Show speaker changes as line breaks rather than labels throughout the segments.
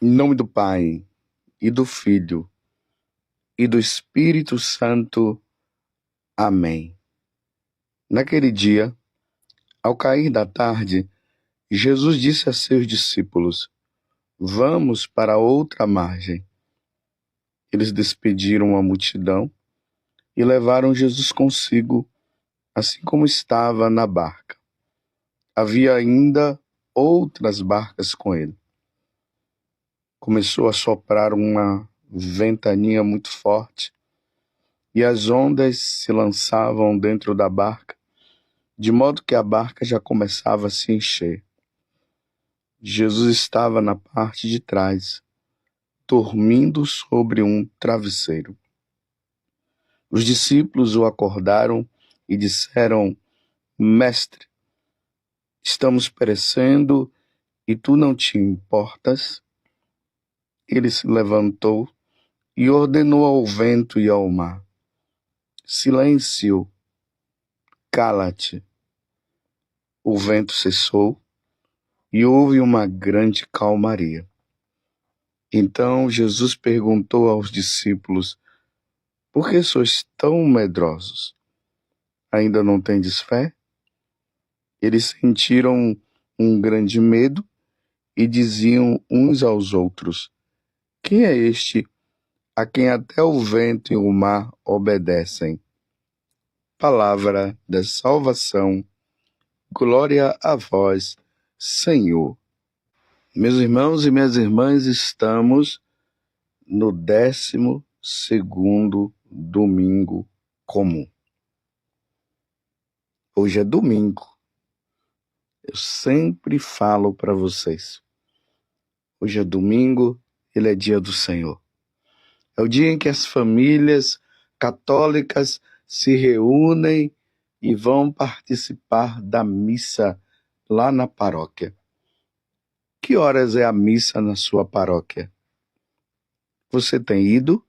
Em nome do Pai, e do Filho, e do Espírito Santo. Amém. Naquele dia, ao cair da tarde, Jesus disse a seus discípulos: Vamos para outra margem. Eles despediram a multidão e levaram Jesus consigo, assim como estava na barca. Havia ainda outras barcas com ele. Começou a soprar uma ventania muito forte e as ondas se lançavam dentro da barca, de modo que a barca já começava a se encher. Jesus estava na parte de trás, dormindo sobre um travesseiro. Os discípulos o acordaram e disseram: Mestre, estamos perecendo e tu não te importas? Ele se levantou e ordenou ao vento e ao mar: Silêncio, cala-te. O vento cessou e houve uma grande calmaria. Então Jesus perguntou aos discípulos: Por que sois tão medrosos? Ainda não tendes fé? Eles sentiram um grande medo e diziam uns aos outros: Quem é este a quem até o vento e o mar obedecem? Palavra da salvação. Glória a vós, Senhor. Meus irmãos e minhas irmãs, estamos no 12º domingo comum. Hoje é domingo. Eu sempre falo para vocês. Hoje é domingo, ele é dia do Senhor. É o dia em que as famílias católicas se reúnem e vão participar da missa lá na paróquia. Que horas é a missa na sua paróquia? Você tem ido?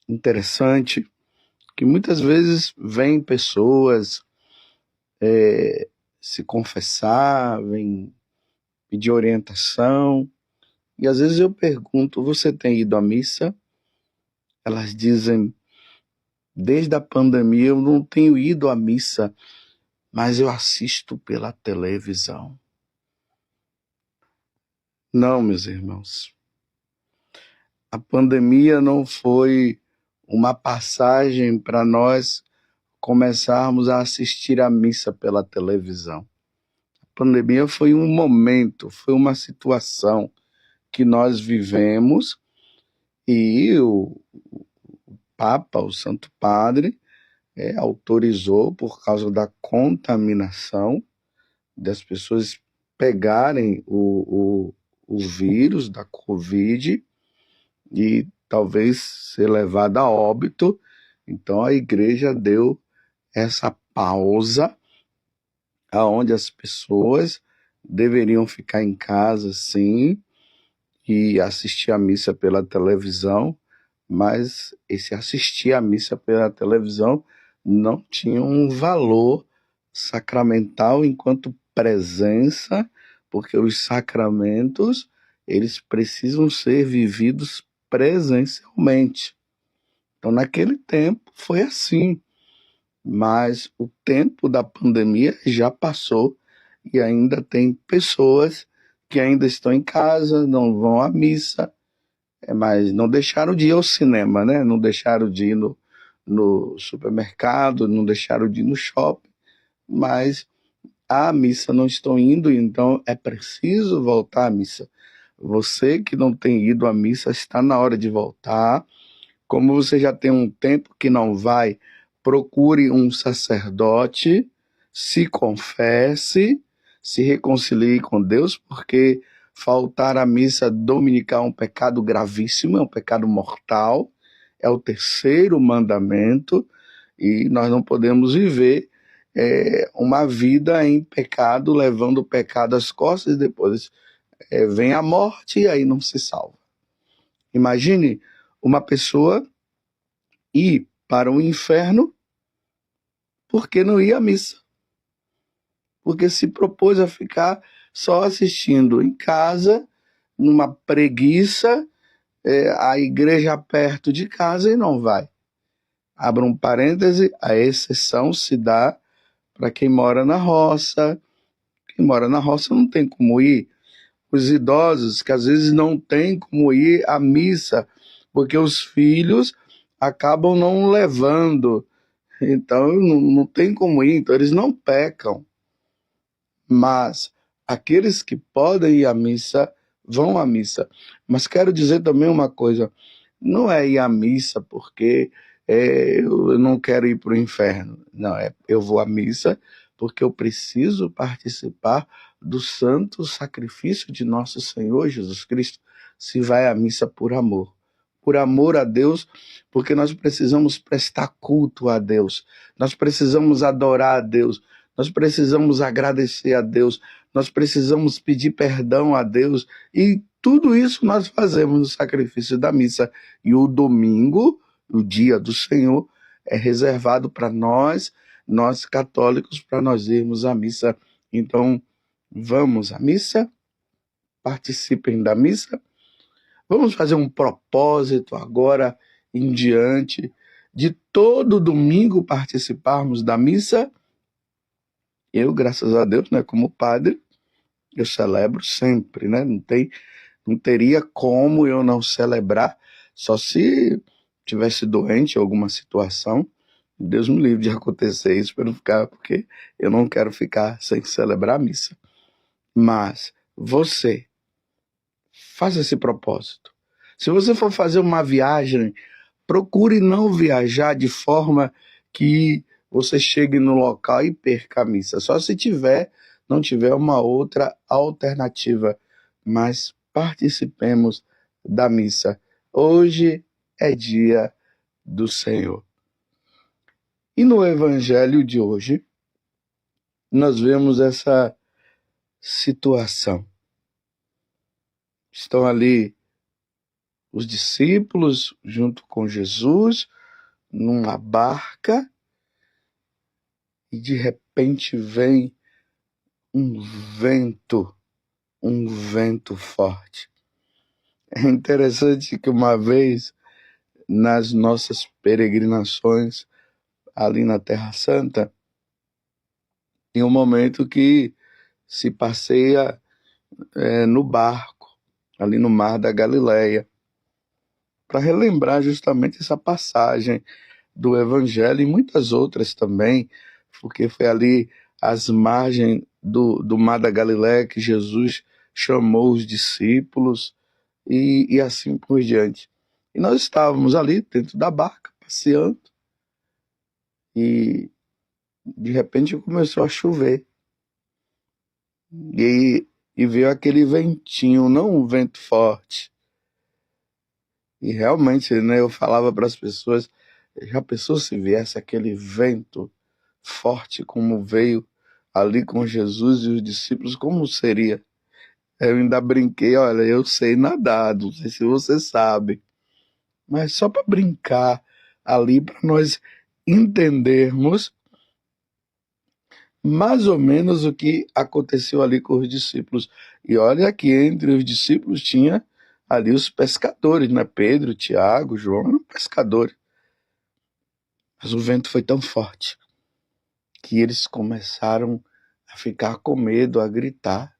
Interessante que muitas vezes vêm pessoas se confessar, vêm pedir orientação, e às vezes eu pergunto: você tem ido à missa? Elas dizem: desde a pandemia eu não tenho ido à missa, mas eu assisto pela televisão. Não, meus irmãos. A pandemia não foi uma passagem para nós começarmos a assistir a missa pela televisão. A pandemia foi um momento, foi uma situação que nós vivemos e o Papa, o Santo Padre, autorizou, por causa da contaminação, das pessoas pegarem o vírus da Covid e talvez ser levada a óbito. Então a igreja deu essa pausa, aonde as pessoas deveriam ficar em casa, sim, e assistir a missa pela televisão, mas esse assistir a missa pela televisão não tinha um valor sacramental enquanto presença, porque os sacramentos, eles precisam ser vividos presencialmente. Então, naquele tempo, foi assim. Mas o tempo da pandemia já passou e ainda tem pessoas que ainda estão em casa, não vão à missa, mas não deixaram de ir ao cinema, né? Não deixaram de ir no supermercado, não deixaram de ir no shopping, mas à missa não estão indo, então é preciso voltar à missa. Você que não tem ido à missa, está na hora de voltar. Como você já tem um tempo que não vai, procure um sacerdote, se confesse, se reconcilie com Deus, porque faltar à missa dominical é um pecado gravíssimo, é um pecado mortal, é o 3º mandamento, e nós não podemos viver uma vida em pecado, levando o pecado às costas, e depois vem a morte e aí não se salva. Imagine uma pessoa ir para o inferno porque não ia à missa, porque se propôs a ficar só assistindo em casa numa preguiça, a igreja perto de casa e não vai. Abra um parêntese, a exceção se dá para quem mora na roça. Quem mora na roça não tem como ir. Os idosos que às vezes não têm como ir à missa, porque os filhos acabam não levando. Então não tem como ir, então eles não pecam. Mas aqueles que podem ir à missa, vão à missa. Mas quero dizer também uma coisa, não é ir à missa porque eu não quero ir para o inferno. Não, eu vou à missa porque eu preciso participar do santo sacrifício de nosso Senhor Jesus Cristo. Se vai à missa por amor a Deus, porque nós precisamos prestar culto a Deus, nós precisamos adorar a Deus, nós precisamos agradecer a Deus, nós precisamos pedir perdão a Deus, e tudo isso nós fazemos no sacrifício da missa. E o domingo, o dia do Senhor, é reservado para nós católicos, para nós irmos à missa. Então, vamos à missa, participem da missa. Vamos fazer um propósito agora em diante de todo domingo participarmos da missa. Eu, graças a Deus, né, como padre, eu celebro sempre, né? Não teria como eu não celebrar, só se tivesse doente em alguma situação. Deus me livre de acontecer isso para não ficar, porque eu não quero ficar sem celebrar a missa. Mas você faça esse propósito. Se você for fazer uma viagem, procure não viajar de forma que você chegue no local e perca a missa. Só se não tiver uma outra alternativa. Mas participemos da missa. Hoje é dia do Senhor. E no evangelho de hoje, nós vemos essa situação. Estão ali os discípulos junto com Jesus, numa barca, e de repente vem um vento forte. É interessante que uma vez, nas nossas peregrinações ali na Terra Santa, tem um momento que se passeia no barco, ali no Mar da Galileia, para relembrar justamente essa passagem do Evangelho e muitas outras também, porque foi ali às margens do Mar da Galileia que Jesus chamou os discípulos e assim por diante. E nós estávamos ali dentro da barca, passeando, e de repente começou a chover. E veio aquele ventinho, não um vento forte. E realmente, né, eu falava para as pessoas, já pensou se viesse aquele vento forte como veio ali com Jesus e os discípulos, como seria? Eu ainda brinquei, olha, eu sei nadar, não sei se você sabe, mas só para brincar ali, para nós entendermos mais ou menos o que aconteceu ali com os discípulos. E olha que entre os discípulos tinha ali os pescadores, né? Pedro, Tiago, João eram pescadores. Mas o vento foi tão forte que eles começaram a ficar com medo, a gritar.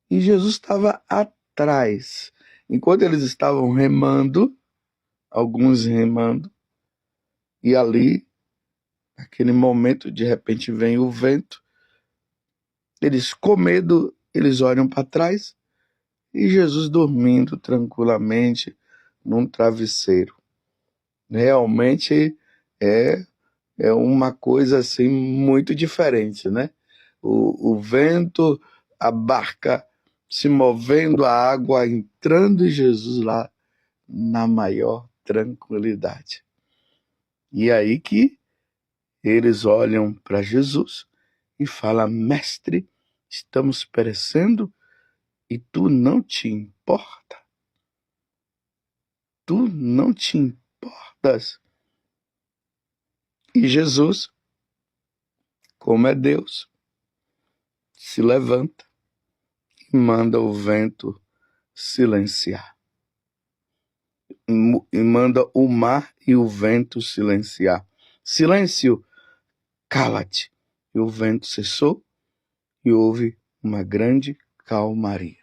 E Jesus estava atrás. Enquanto eles estavam remando, alguns remando, e ali, naquele momento, de repente vem o vento, eles com medo, eles olham para trás, e Jesus dormindo tranquilamente num travesseiro. Realmente é uma coisa assim muito diferente, né? O vento, a barca se movendo, a água entrando e Jesus lá na maior tranquilidade. E aí que eles olham para Jesus e falam: Mestre, estamos perecendo e tu não te importa? Tu não te importas? E Jesus, como é Deus, se levanta e manda o vento silenciar. E manda o mar e o vento silenciar. Silêncio, cala-te. E o vento cessou e houve uma grande calmaria.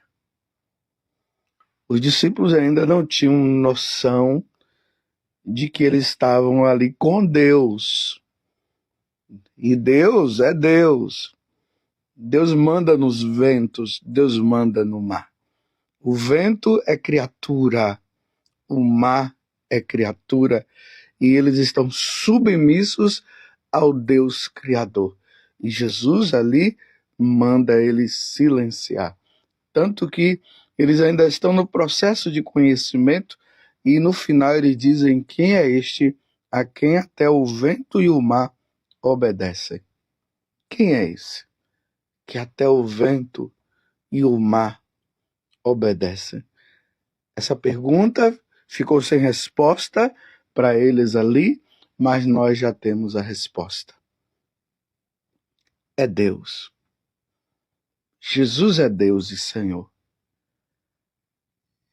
Os discípulos ainda não tinham noção de que eles estavam ali com Deus. E Deus é Deus. Deus manda nos ventos, Deus manda no mar. O vento é criatura, o mar é criatura, e eles estão submissos ao Deus Criador. E Jesus ali manda eles silenciar. Tanto que eles ainda estão no processo de conhecimento e no final eles dizem: quem é este a quem até o vento e o mar obedecem? Quem é esse que até o vento e o mar obedecem? Essa pergunta ficou sem resposta para eles ali, mas nós já temos a resposta. É Deus. Jesus é Deus e Senhor.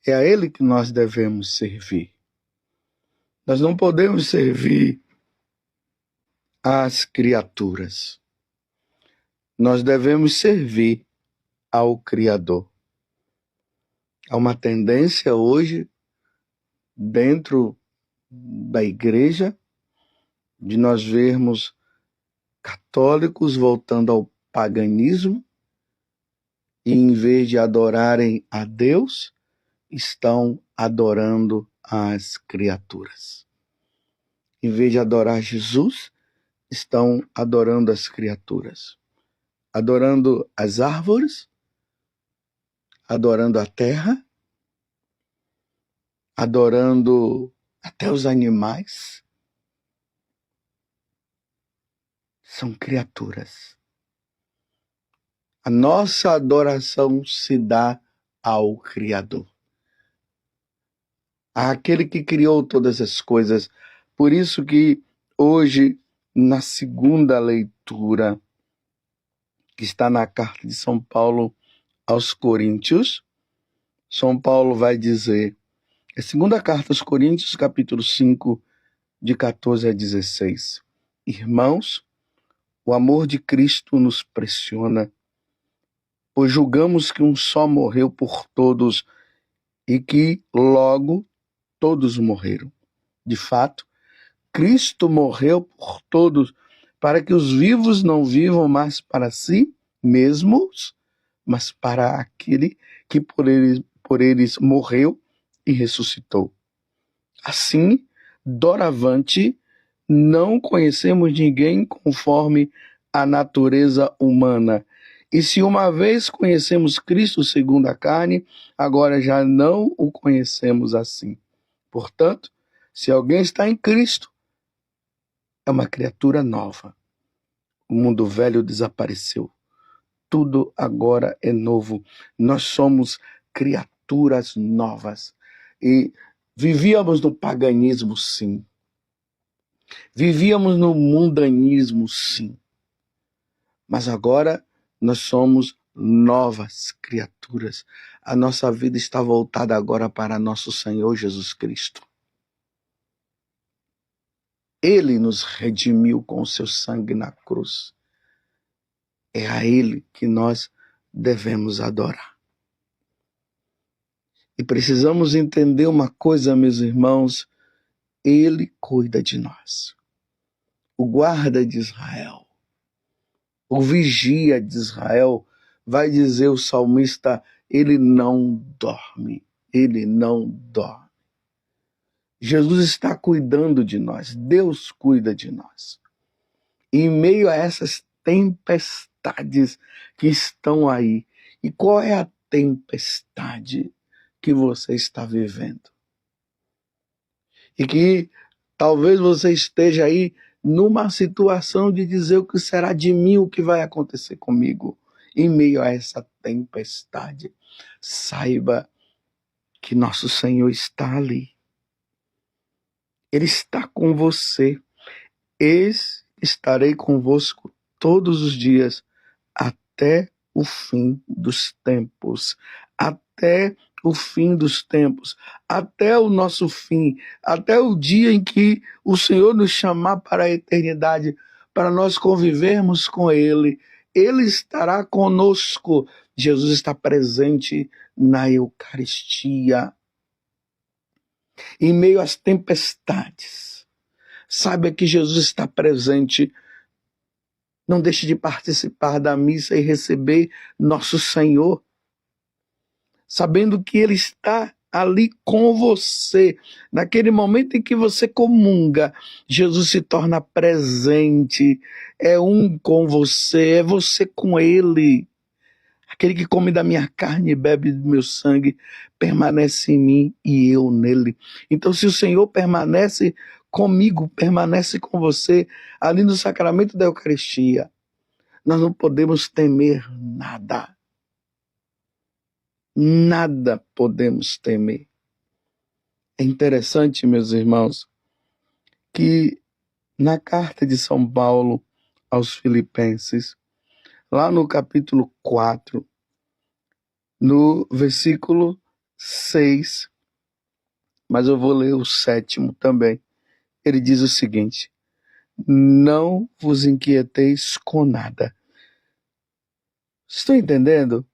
É a Ele que nós devemos servir. Nós não podemos servir às criaturas. Nós devemos servir ao Criador. Há uma tendência hoje, dentro da igreja, de nós vermos católicos voltando ao paganismo e, em vez de adorarem a Deus, estão adorando as criaturas. Em vez de adorar Jesus, estão adorando as criaturas. Adorando as árvores, adorando a terra, adorando até os animais. São criaturas. A nossa adoração se dá ao Criador, àquele que criou todas as coisas. Por isso que hoje, na segunda leitura, que está na carta de São Paulo aos Coríntios, São Paulo vai dizer, a segunda carta aos Coríntios, capítulo 5, de 14 a 16. Irmãos, o amor de Cristo nos pressiona, pois julgamos que um só morreu por todos e que logo todos morreram. De fato, Cristo morreu por todos, para que os vivos não vivam mais para si mesmos, mas para aquele que por eles morreu e ressuscitou. Assim, doravante, não conhecemos ninguém conforme a natureza humana. E se uma vez conhecemos Cristo segundo a carne, agora já não o conhecemos assim. Portanto, se alguém está em Cristo, é uma criatura nova. O mundo velho desapareceu. Tudo agora é novo. Nós somos criaturas novas. E vivíamos no paganismo, sim. Vivíamos no mundanismo, sim. Mas agora nós somos novas criaturas. A nossa vida está voltada agora para nosso Senhor Jesus Cristo. Ele nos redimiu com o seu sangue na cruz. É a Ele que nós devemos adorar. E precisamos entender uma coisa, meus irmãos, Ele cuida de nós. O guarda de Israel, o vigia de Israel, vai dizer o salmista, ele não dorme, ele não dorme. Jesus está cuidando de nós, Deus cuida de nós. E em meio a essas tempestades que estão aí, e qual é a tempestade que você está vivendo? E que talvez você esteja aí numa situação de dizer o que será de mim, o que vai acontecer comigo. Em meio a essa tempestade, saiba que nosso Senhor está ali. Ele está com você. Estarei convosco todos os dias, até o o fim dos tempos. Até o fim dos tempos. Até o nosso fim. Até o dia em que o Senhor nos chamar para a eternidade, para nós convivermos com Ele. Ele estará conosco. Jesus está presente na Eucaristia. Em meio às tempestades. Saiba que Jesus está presente. Não deixe de participar da missa e receber nosso Senhor, sabendo que Ele está ali com você. Naquele momento em que você comunga, Jesus se torna presente, é um com você, é você com Ele. Aquele que come da minha carne e bebe do meu sangue, permanece em mim e eu nele. Então, se o Senhor permanece comigo, permanece com você, ali no sacramento da Eucaristia, nós não podemos temer nada. Nada podemos temer. É interessante, meus irmãos, que na carta de São Paulo aos Filipenses, lá no capítulo 4, no versículo 6, mas eu vou ler o 7º também. Ele diz o seguinte: não vos inquieteis com nada. Estão entendendo?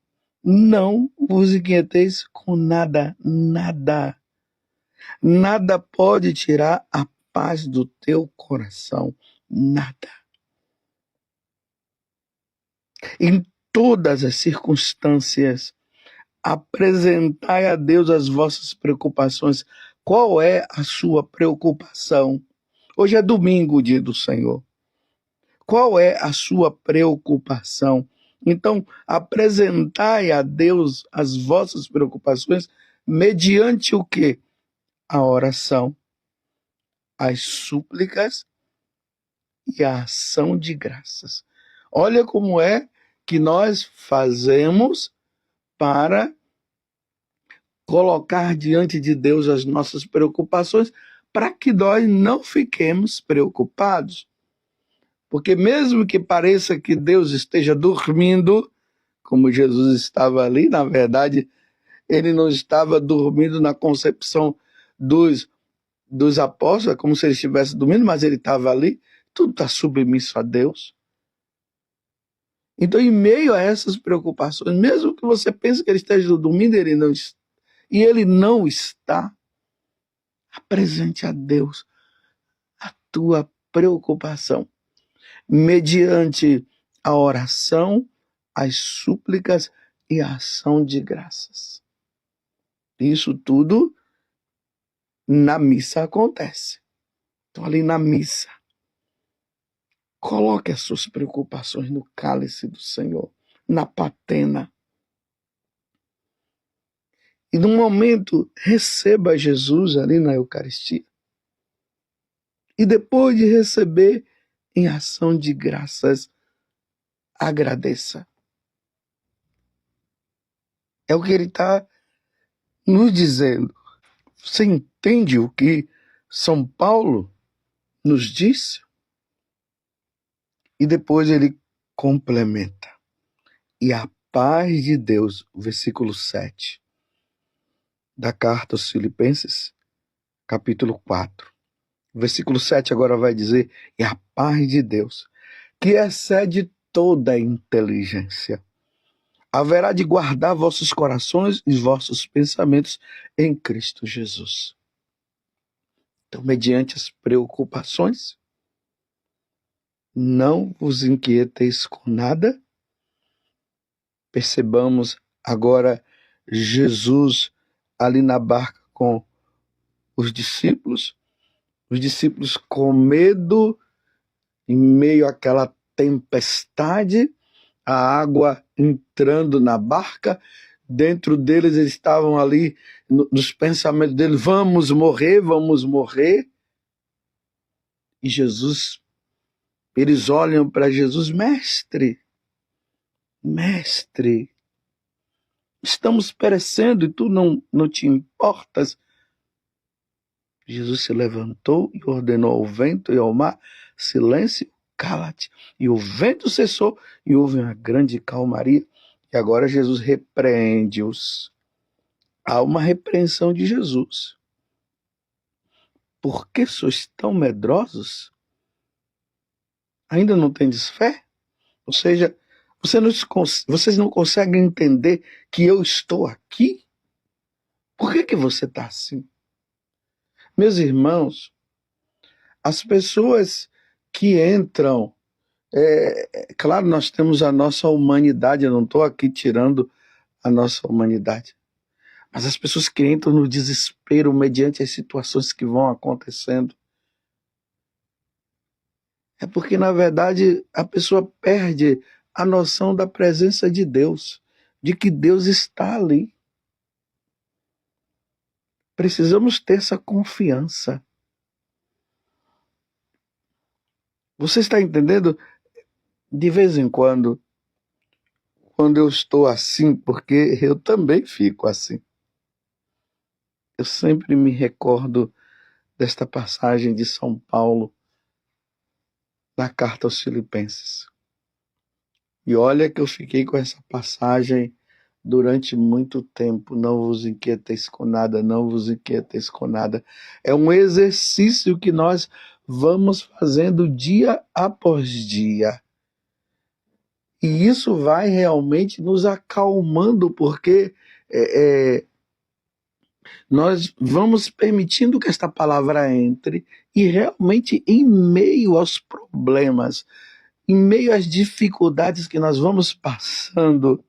Não vos inquieteis com nada, nada. Nada pode tirar a paz do teu coração, nada. Em todas as circunstâncias, apresentai a Deus as vossas preocupações. Qual é a sua preocupação? Hoje é domingo, o dia do Senhor. Qual é a sua preocupação? Então, apresentai a Deus as vossas preocupações mediante o quê? A oração, as súplicas e a ação de graças. Olha como é que nós fazemos para colocar diante de Deus as nossas preocupações, para que nós não fiquemos preocupados. Porque mesmo que pareça que Deus esteja dormindo, como Jesus estava ali, na verdade, ele não estava dormindo na concepção dos apóstolos, como se ele estivesse dormindo, mas ele estava ali, tudo está submisso a Deus. Então, em meio a essas preocupações, mesmo que você pense que ele esteja dormindo, ele não está, apresente a Deus a tua preocupação, mediante a oração, as súplicas e a ação de graças. Isso tudo na missa acontece. Então, ali na missa, coloque as suas preocupações no cálice do Senhor, na patena. E no momento, receba Jesus ali na Eucaristia. E depois de receber, em ação de graças, agradeça. É o que ele está nos dizendo. Você entende o que São Paulo nos disse? E depois ele complementa. E a paz de Deus, versículo 7, da carta aos Filipenses, capítulo 4. Versículo 7 agora vai dizer: e a paz de Deus, que excede toda a inteligência, haverá de guardar vossos corações e vossos pensamentos em Cristo Jesus. Então, mediante as preocupações, não vos inquieteis com nada. Percebamos agora Jesus ali na barca com os discípulos com medo, em meio àquela tempestade, a água entrando na barca, dentro deles eles estavam ali, nos pensamentos deles, vamos morrer. E Jesus, eles olham para Jesus: mestre, estamos perecendo e tu não te importas. Jesus se levantou e ordenou ao vento e ao mar: silêncio, cala-te. E o vento cessou e houve uma grande calmaria. E agora Jesus repreende-os. Há uma repreensão de Jesus. Por que sois tão medrosos? Ainda não tendes fé? Ou seja, vocês não conseguem entender que eu estou aqui? Por que você está assim? Meus irmãos, as pessoas que entram, claro, nós temos a nossa humanidade, eu não estou aqui tirando a nossa humanidade, mas as pessoas que entram no desespero mediante as situações que vão acontecendo, é porque, na verdade, a pessoa perde a noção da presença de Deus, de que Deus está ali. Precisamos ter essa confiança. Você está entendendo? De vez em quando eu estou assim, porque eu também fico assim. Eu sempre me recordo desta passagem de São Paulo na carta aos Filipenses. E olha que eu fiquei com essa passagem durante muito tempo. Não vos inquieteis com nada, não vos inquieteis com nada. É um exercício que nós vamos fazendo dia após dia. E isso vai realmente nos acalmando, porque nós vamos permitindo que esta palavra entre e realmente em meio aos problemas, em meio às dificuldades que nós vamos passando,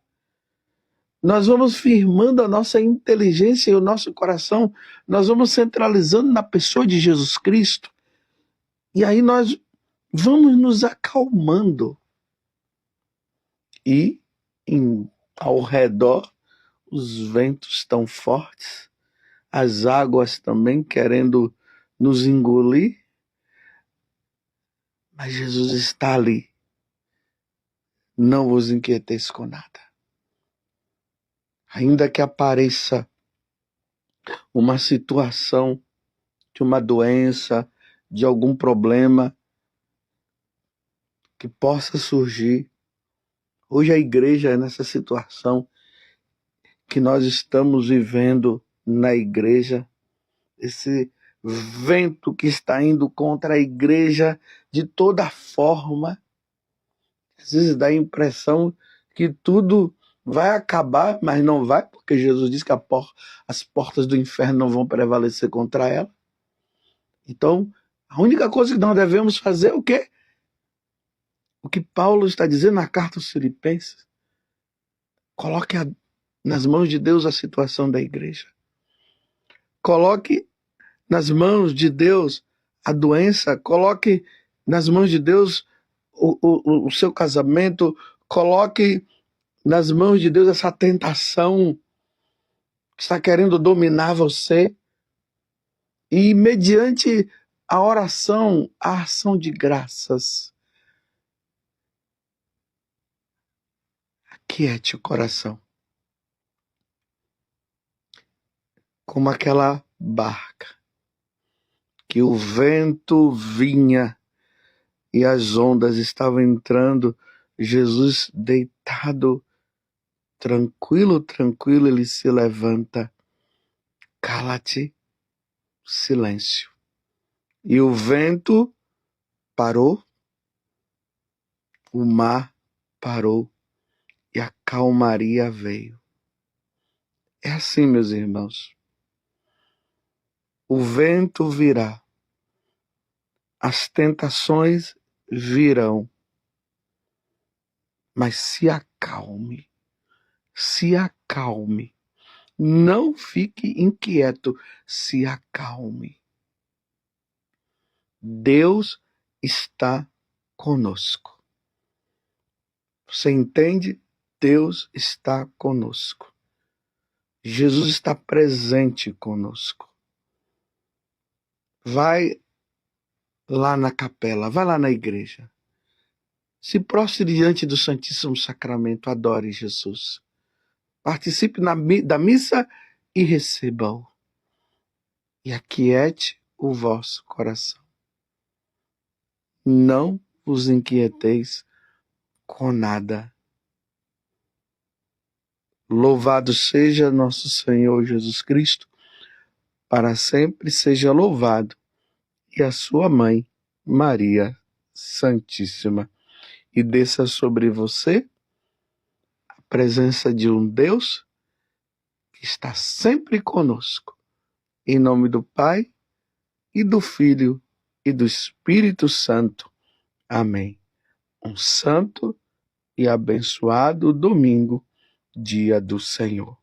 nós vamos firmando a nossa inteligência e o nosso coração, nós vamos centralizando na pessoa de Jesus Cristo, e aí nós vamos nos acalmando. E ao redor os ventos tão fortes, as águas também querendo nos engolir, mas Jesus está ali. Não vos inquieteis com nada. Ainda que apareça uma situação de uma doença, de algum problema que possa surgir, hoje a igreja é nessa situação que nós estamos vivendo na igreja, esse vento que está indo contra a igreja de toda forma. Às vezes dá a impressão que tudo vai acabar, mas não vai, porque Jesus diz que as portas do inferno não vão prevalecer contra ela. Então, a única coisa que nós devemos fazer é o quê? O que Paulo está dizendo na carta aos Filipenses. Coloque nas mãos de Deus a situação da igreja. Coloque nas mãos de Deus a doença. Coloque nas mãos de Deus o seu casamento. Coloque nas mãos de Deus essa tentação que está querendo dominar você. E mediante a oração, a ação de graças, aquiete o coração. Como aquela barca que o vento vinha e as ondas estavam entrando, Jesus deitado, tranquilo, ele se levanta. Cala-te, silêncio. E o vento parou, o mar parou e a calmaria veio. É assim, meus irmãos. O vento virá, as tentações virão, mas se acalme, não fique inquieto, se acalme. Deus está conosco. Você entende? Deus está conosco. Jesus está presente conosco. Vai lá na capela, vai lá na igreja. Se prostre diante do Santíssimo Sacramento, adore Jesus. Participe da missa e receba-o. E aquiete o vosso coração. Não vos inquieteis com nada. Louvado seja nosso Senhor Jesus Cristo, para sempre seja louvado, e a sua mãe, Maria Santíssima. E desça sobre você a presença de um Deus que está sempre conosco. Em nome do Pai, e do Filho, e do Espírito Santo. Amém. Um santo e abençoado domingo, dia do Senhor.